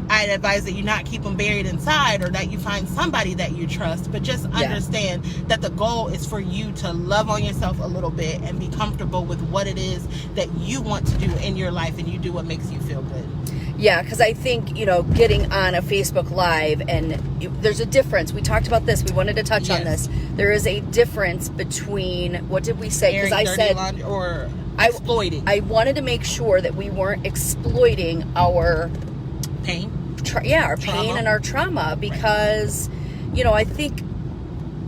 I'd advise that you not keep them buried inside, or that you find somebody that you trust, but just understand that the goal is for you to love on yourself a little bit and be comfortable with what it is that you want to do in your life, and you do what makes you feel good. Yeah, because I think, you know, getting on a Facebook Live, and there's a difference. We talked about this. We wanted to touch on this. There is a difference between, what did we say? Because I said, or exploiting. I wanted to make sure that we weren't exploiting our pain. Our pain and our trauma, because, you know, I think,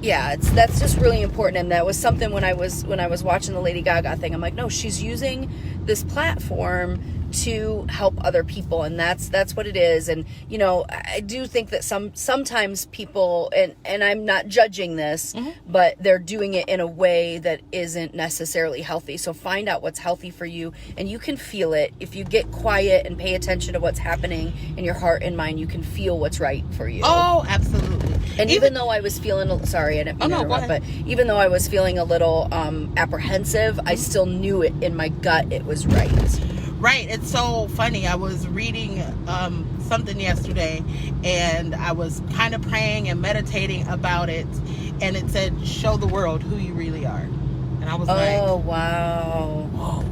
that's just really important. And that was something when I was watching the Lady Gaga thing, I'm like, no, she's using this platform to help other people, and that's what it is. And, you know, I do think that sometimes people, and I'm not judging this, but they're doing it in a way that isn't necessarily healthy. So find out what's healthy for you, and you can feel it. If you get quiet and pay attention to what's happening in your heart and mind, you can feel what's right for you. Oh, absolutely. And even though I was feeling, sorry, I didn't mean to interrupt, but even though I was feeling a little apprehensive, I still knew it in my gut it was right. Right. It's so funny. I was reading something yesterday, and I was kind of praying and meditating about it, and it said, show the world who you really are. And I was oh, wow. Whoa.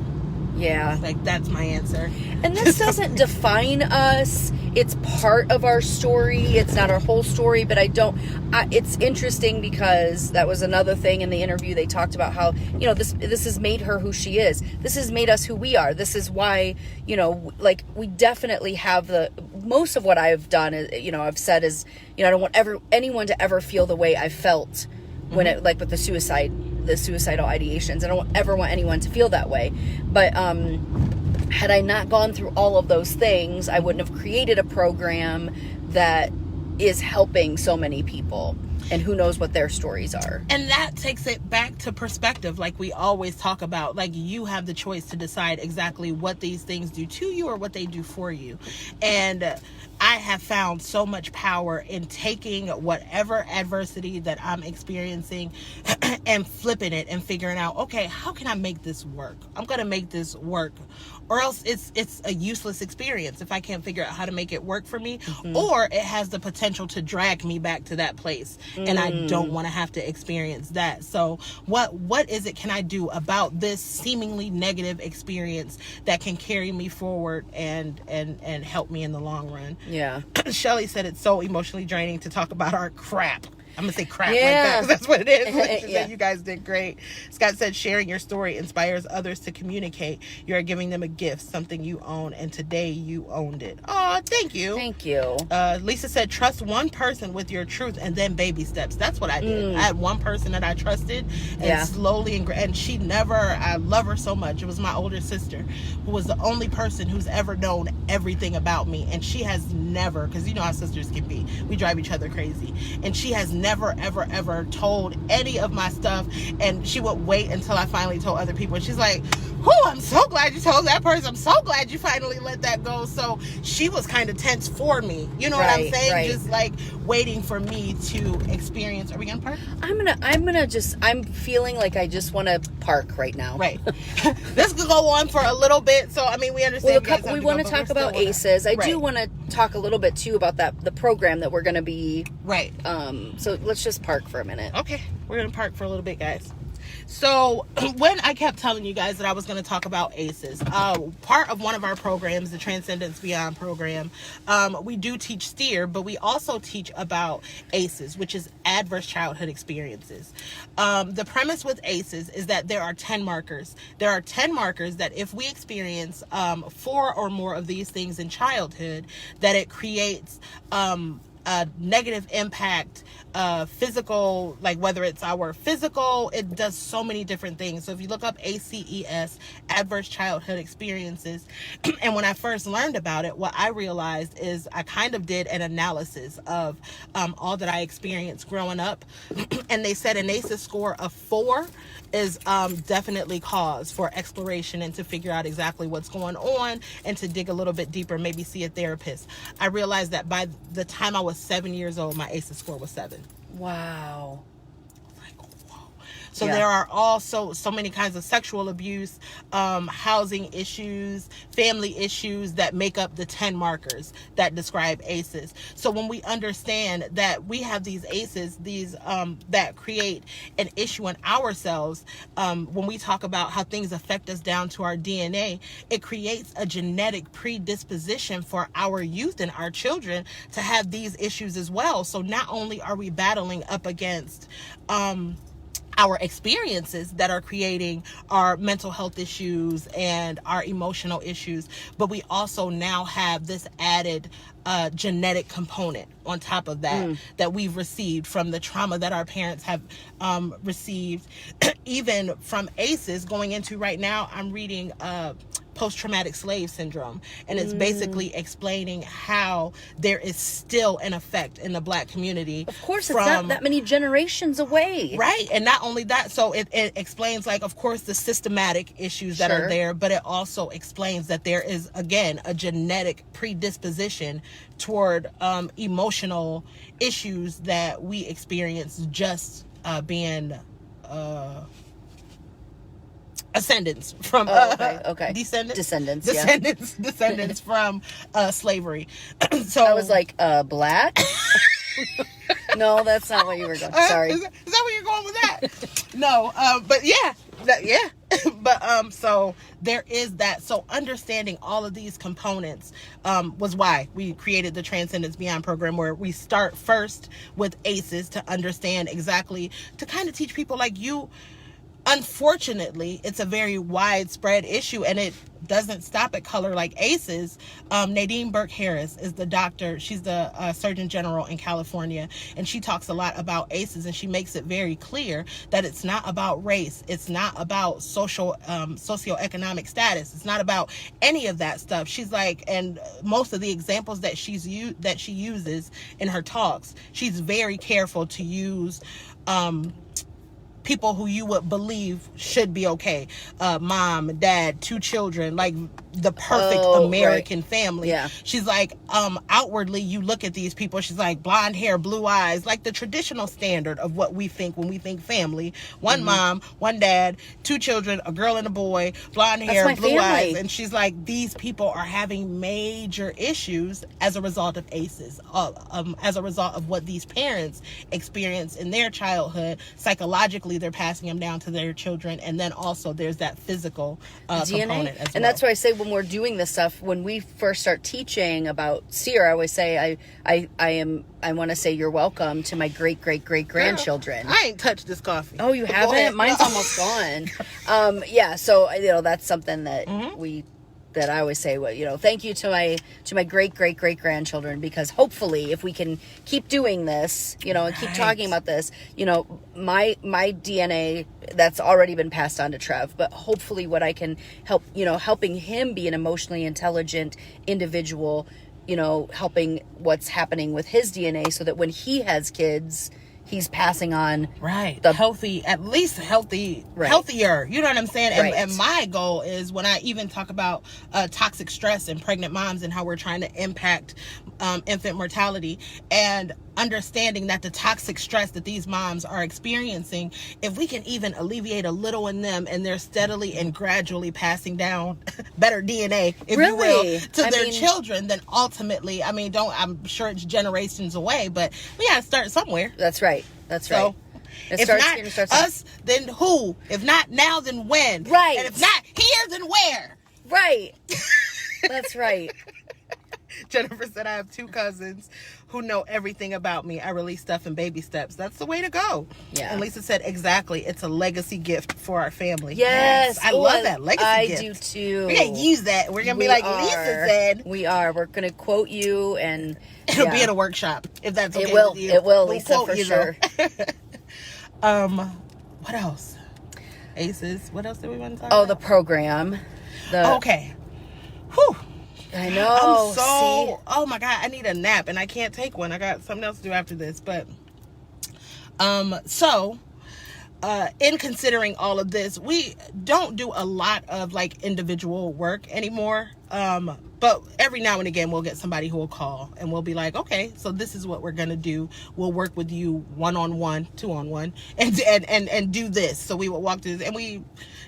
Yeah. Like, that's my answer. And this doesn't define us. It's part of our story. It's not our whole story, but it's interesting because that was another thing in the interview. They talked about how, you know, this has made her who she is. This has made us who we are. This is why, you know, like, we definitely have most of what I've done, you know, I've said is, you know, I don't want anyone to ever feel the way I felt when it, like, with the suicidal ideations. I don't ever want anyone to feel that way. But, had I not gone through all of those things, I wouldn't have created a program that is helping so many people. And who knows what their stories are. And that takes it back to perspective, like we always talk about. Like, you have the choice to decide exactly what these things do to you or what they do for you. And I have found so much power in taking whatever adversity that I'm experiencing and flipping it and figuring out, okay, how can I make this work? I'm going to make this work. Or else it's a useless experience if I can't figure out how to make it work for me. Or it has the potential to drag me back to that place. And I don't want to have to experience that. So what is it can I do about this seemingly negative experience that can carry me forward and help me in the long run? Yeah. Shelly said it's so emotionally draining to talk about our crap. I'm going to say crap like that, because that's what it is. Like she said, you guys did great. Scott said, sharing your story inspires others to communicate. You are giving them a gift, something you own, and today you owned it. Oh, thank you. Thank you. Lisa said, trust one person with your truth and then baby steps. That's what I did. I had one person that I trusted, and slowly, and she never, I love her so much. It was my older sister, who was the only person who's ever known everything about me. And she has never, because you know how sisters can be, we drive each other crazy. And she has never never, ever, ever told any of my stuff. And she would wait until I finally told other people. And she's like, "Oh, I'm so glad you told that person. I'm so glad you finally let that go." So she was kind of tense for me. You know what I'm saying? Right. Just like waiting for me to experience. Are we gonna park? I'm feeling like I just want to park right now. Right. This could go on for a little bit. So, I mean, we understand. We want to talk about ACEs. I do want to talk a little bit too about the program that we're going to be. Right. So let's just park for a minute. Okay. We're going to park for a little bit, guys. So when I kept telling you guys that I was going to talk about ACEs, part of one of our programs, the Transcendence Beyond program, we do teach STEER, but we also teach about ACEs, which is adverse childhood experiences. The premise with ACEs is that there are 10 markers. There are 10 markers that if we experience 4 or more of these things in childhood, that it creates a negative impact, physical, like whether it's our physical, it does so many different things. So if you look up ACES, adverse childhood experiences, and when I first learned about it, what I realized is I kind of did an analysis of all that I experienced growing up, and they said an ACEs score of 4 is definitely cause for exploration and to figure out exactly what's going on and to dig a little bit deeper, maybe see a therapist. I realized that by the time I was 7 years old, my ACEs score was 7. Wow. So there are also so many kinds of sexual abuse, housing issues, family issues that make up the 10 markers that describe ACEs. So when we understand that we have these ACEs, these that create an issue in ourselves, when we talk about how things affect us down to our DNA, it creates a genetic predisposition for our youth and our children to have these issues as well. So not only are we battling up against our experiences that are creating our mental health issues and our emotional issues, but we also now have this added genetic component on top of that that we've received from the trauma that our parents have received, even from ACEs. Going into right now, I'm reading post-traumatic slave syndrome, and it's basically explaining how there is still an effect in the Black community. Of course, it's not that many generations away. Right. And not only that, so it explains, like, of course, the systematic issues that are there, but it also explains that there is, again, a genetic predisposition toward emotional issues that we experience just being ascendants from descendants from slavery. So I was like, Black? No, that's not what you were going. Sorry. Is that where you're going with that? No, but yeah. But so there is that. So understanding all of these components was why we created the Transcendence Beyond program, where we start first with ACEs to understand exactly, to kind of teach people like you. Unfortunately, it's a very widespread issue, and it doesn't stop at color like ACEs. Nadine Burke Harris is the doctor. She's the Surgeon General in California, and she talks a lot about ACEs, and she makes it very clear that it's not about race. It's not about socioeconomic status. It's not about any of that stuff. She's like, and most of the examples that she uses in her talks, she's very careful to use people who you would believe should be okay. Mom, dad, 2 children, like the perfect American family. Yeah. She's like, outwardly you look at these people, she's like, blonde hair, blue eyes, like the traditional standard of what we think when we think family. One mom, one dad, 2 children, a girl and a boy, blonde hair, blue eyes. And she's like, these people are having major issues as a result of ACEs, as a result of what these parents experience in their childhood. Psychologically, they're passing them down to their children, and then also there's that physical component as well. And that's why I say, when we're doing this stuff, when we first start teaching about SEER, I always say I want to say you're welcome to my great grandchildren. I ain't touched this coffee. Oh, you haven't? Mine's almost gone. Yeah, so that's something that that I always say, well, thank you to my great grandchildren, because hopefully if we can keep doing this, and keep talking about this, my DNA that's already been passed on to Trev, but hopefully what I can help, helping him be an emotionally intelligent individual, helping what's happening with his DNA, so that when he has kids, he's passing on the healthy, at least healthy, healthier. You know what I'm saying? And my goal is, when I even talk about toxic stress in pregnant moms and how we're trying to impact infant mortality, and understanding that the toxic stress that these moms are experiencing, if we can even alleviate a little in them, and they're steadily and gradually passing down better DNA, if you will, to their children, then ultimately, I'm sure it's generations away, but we gotta start somewhere. That's right. So, if not us, then who? If not now, then when? Right. And if not here, then where? Right. That's right. Jennifer said, I have 2 cousins who know everything about me. I release stuff in baby steps. That's the way to go. Yeah. And Lisa said, exactly. It's a legacy gift for our family. Yes. I love that. Legacy gift. I do too. We're going to use that. We're going to be like Lisa said. We are. We're going to quote you, and it'll be at a workshop, if that's okay with you. It will, Lisa, for sure. What else? ACEs. What else do we want to talk about? Oh, the program. Okay. Whew. I know. Oh my God, I need a nap and I can't take one. I got something else to do after this. But, in considering all of this, we don't do a lot of like individual work anymore. But every now and again, we'll get somebody who will call and we'll be like, okay, so this is what we're going to do. We'll work with you 1-on-1, 2-on-1 and do this. So we will walk through this, and we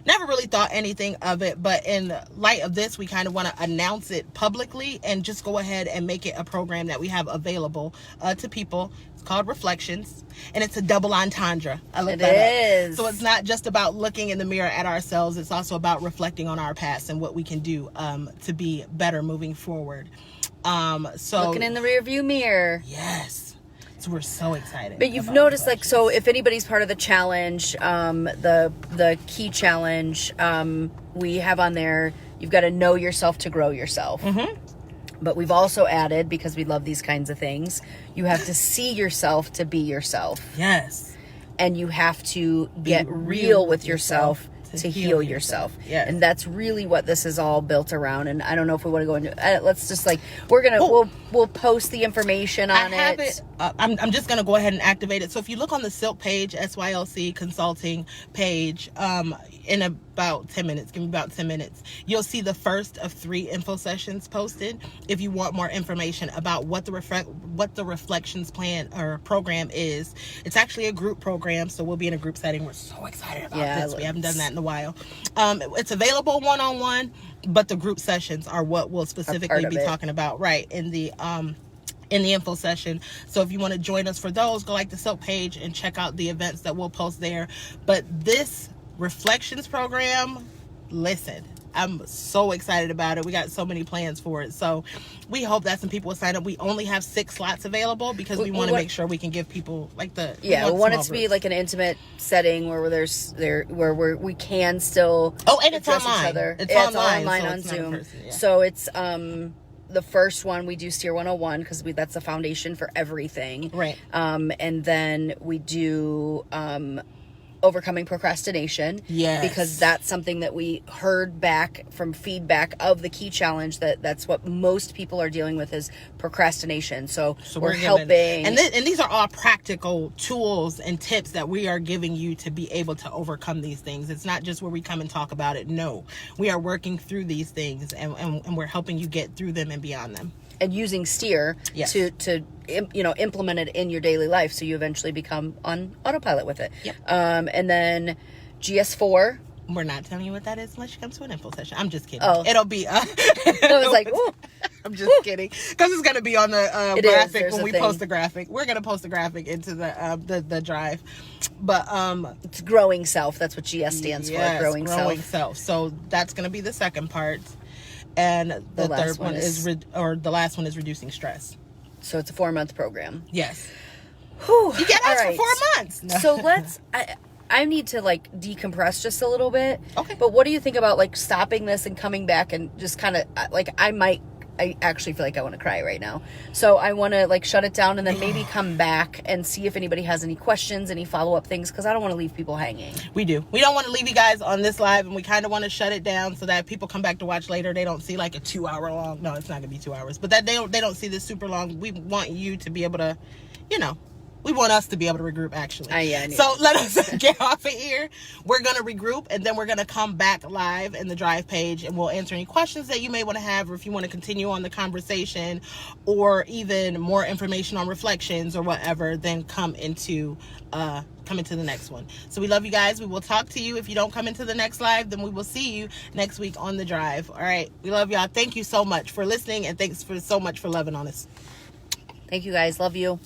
never really thought anything of it. But in light of this, we kind of want to announce it publicly and just go ahead and make it a program that we have available to people. It's called Reflections, and it's a double entendre. I looked that up. So it's not just about looking in the mirror at ourselves. It's also about reflecting on our past and what we can do to be better moving forward. So looking in the rearview mirror. Yes. So we're so excited. But you've noticed, like, so if anybody's part of the challenge, the key challenge, we have on there, you've got to know yourself to grow yourself. Mm-hmm. But we've also added, because we love these kinds of things, you have to see yourself to be yourself. Yes. And you have to get real with yourself to heal yourself. Yes. And that's really what this is all built around. And I don't know if we want to go into let's just like, we'll post the information on it. I have it. I'm just going to go ahead and activate it. So if you look on the SYLC page, SYLC Consulting page, in about 10 minutes, give me about 10 minutes, you'll see the first of 3 info sessions posted. If you want more information about what the Reflections plan or program is, it's actually a group program. So we'll be in a group setting. We're so excited about this. We haven't done that in a while. It's available 1-on-1, but the group sessions are what we'll specifically be talking about in the info session. So if you want to join us for those, go like the SYLC page and check out the events that we'll post there. But this Reflections program, listen, I'm so excited about it. We got so many plans for it. So we hope that some people will sign up. We only have 6 slots available because we want to make sure we can give people like the we want it to be like an intimate setting where we can still and it's online. Each other. It's online so on it's Zoom. Person, yeah. So it's the first one we do Steer 101 because that's the foundation for everything. Right. And then we do overcoming procrastination. Yes. Because that's something that we heard back from feedback of the key challenge that's what most people are dealing with is procrastination. So we're helping. And these are all practical tools and tips that we are giving you to be able to overcome these things. It's not just where we come and talk about it. No, we are working through these things and we're helping you get through them and beyond them. And using Steer to implement it in your daily life, so you eventually become on autopilot with it. Yep. And then GS4. We're not telling you what that is unless you come to an info session. I'm just kidding. Oh. It'll be. I was like, ooh. I'm just kidding, because it's going to be on the graphic when we post the graphic. We're going to post the graphic into the drive, but it's growing self. That's what GS stands for. Growing self. So that's going to be the second part. And the third one is the last one is reducing stress. So it's a 4-month program. Yes. Whew. You get us for 4 months. No. So I need to like decompress just a little bit. Okay. But what do you think about like stopping this and coming back and just kind of like I actually feel like I want to cry right now. So I want to like shut it down and then maybe come back and see if anybody has any questions, any follow-up things, because I don't want to leave people hanging. We do. We don't want to leave you guys on this live, and we kind of want to shut it down so that people come back to watch later. They don't see like a 2-hour long. No, it's not going to be 2 hours. But that they don't see this super long. We want you to be able to, We want us to be able to regroup, actually. Yeah, so let us get off of here. We're going to regroup, and then we're going to come back live in the Drive page, and we'll answer any questions that you may want to have, or if you want to continue on the conversation, or even more information on reflections or whatever, then come into the next one. So we love you guys. We will talk to you. If you don't come into the next live, then we will see you next week on the Drive. All right. We love y'all. Thank you so much for listening, and thanks so much for loving on us. Thank you guys. Love you.